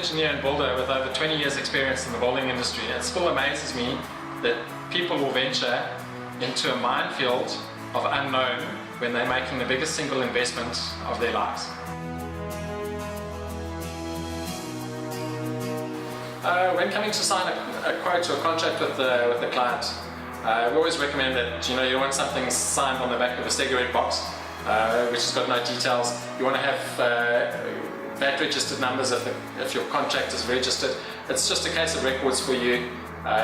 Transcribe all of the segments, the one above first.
engineer and builder with over 20 years experience in the building industry, it still amazes me that people will venture into a minefield of unknown when they're making the biggest single investment of their lives. When coming to sign a quote or a contract with the client, we always recommend that you want something signed on the back of a cigarette box, which has got no details. You want to have VAT registered numbers if your contract is registered. It's just a case of records for you.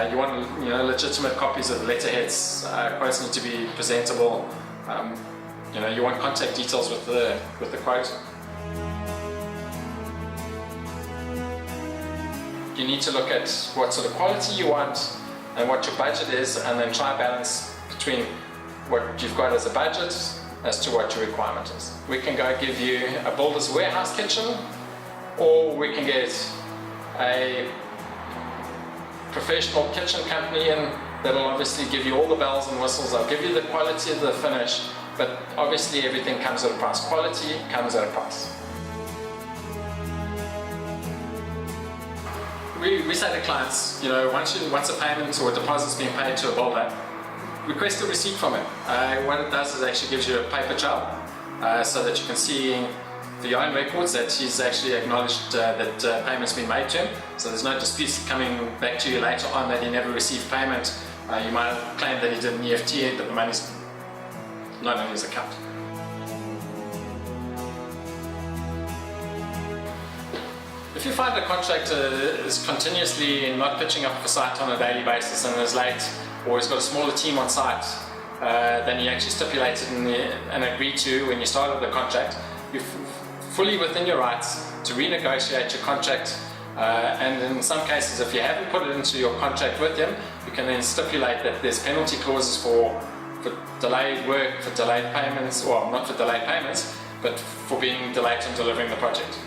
You want legitimate copies of the letterheads. Quotes need to be presentable. You want contact details with the quote. You need to look at what sort of quality you want and what your budget is, and then try balance between what you've got as a budget as to what your requirement is. We can go give you a builder's warehouse kitchen, or we can get a professional kitchen company in that'll obviously give you all the bells and whistles. I'll give you the quality of the finish, but obviously everything comes at a price. Quality comes at a price. We say to clients, once a payment or a deposit's been paid to a builder, request a receipt from him. What it does is actually gives you a paper trail so that you can see for your own records that he's actually acknowledged that payment's been made to him. So there's no disputes coming back to you later on that he never received payment. You might have claimed that he did an EFT, but the money's not in his account. If you find a contractor is continuously not pitching up for site on a daily basis and is late, or has got a smaller team on site than you actually stipulated and agreed to when you started the contract, you're fully within your rights to renegotiate your contract, and in some cases, if you haven't put it into your contract with him, you can then stipulate that there's penalty clauses for delayed work, for delayed payments, well, not for delayed payments, but for being delayed in delivering the project.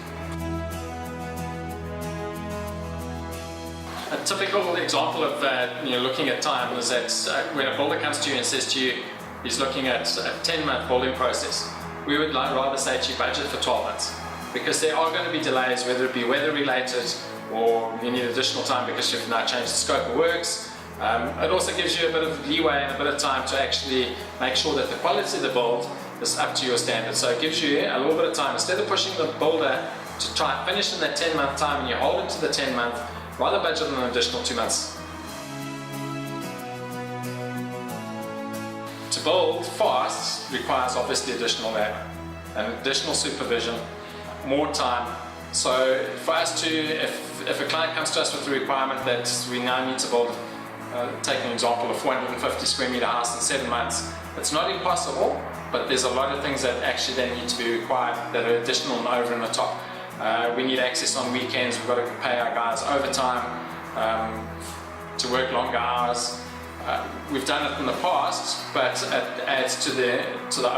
A typical example of looking at time is that when a builder comes to you and says to you he's looking at a 10-month building process, we would rather say to you budget for 12 months, because there are going to be delays, whether it be weather related or you need additional time because you've now changed the scope of works. It also gives you a bit of leeway and a bit of time to actually make sure that the quality of the build is up to your standards. So it gives you a little bit of time. Instead of pushing the builder to try and finish in that 10-month time and you hold him to the 10-month, rather budget an additional 2 months. To build fast requires obviously additional labor and additional supervision, more time. So for us to, if a client comes to us with the requirement that we now need to build, take an example, a 450 square meter house in 7 months, it's not impossible, but there's a lot of things that actually then need to be required that are additional and over and the top. We need access on weekends, we've got to pay our guys overtime to work longer hours. We've done it in the past, but it adds to the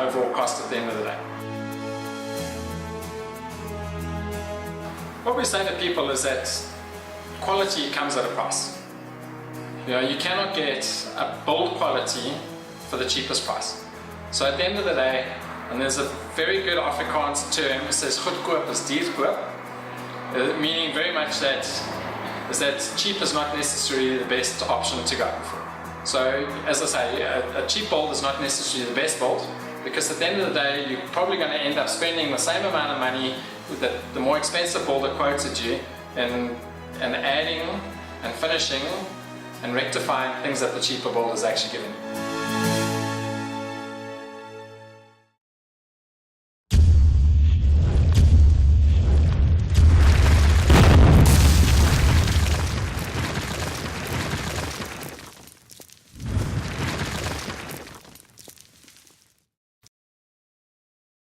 overall cost at the end of the day. What we say to people is that quality comes at a price. You cannot get a build quality for the cheapest price. So at the end of the day, and there's a very good Afrikaans term that says goedkoop is duurkoop, meaning very much that cheap is not necessarily the best option to go for. So as I say, a cheap build is not necessarily the best build, because at the end of the day you're probably going to end up spending the same amount of money that the more expensive builder quoted you and adding and finishing and rectifying things that the cheaper builder is actually giving you.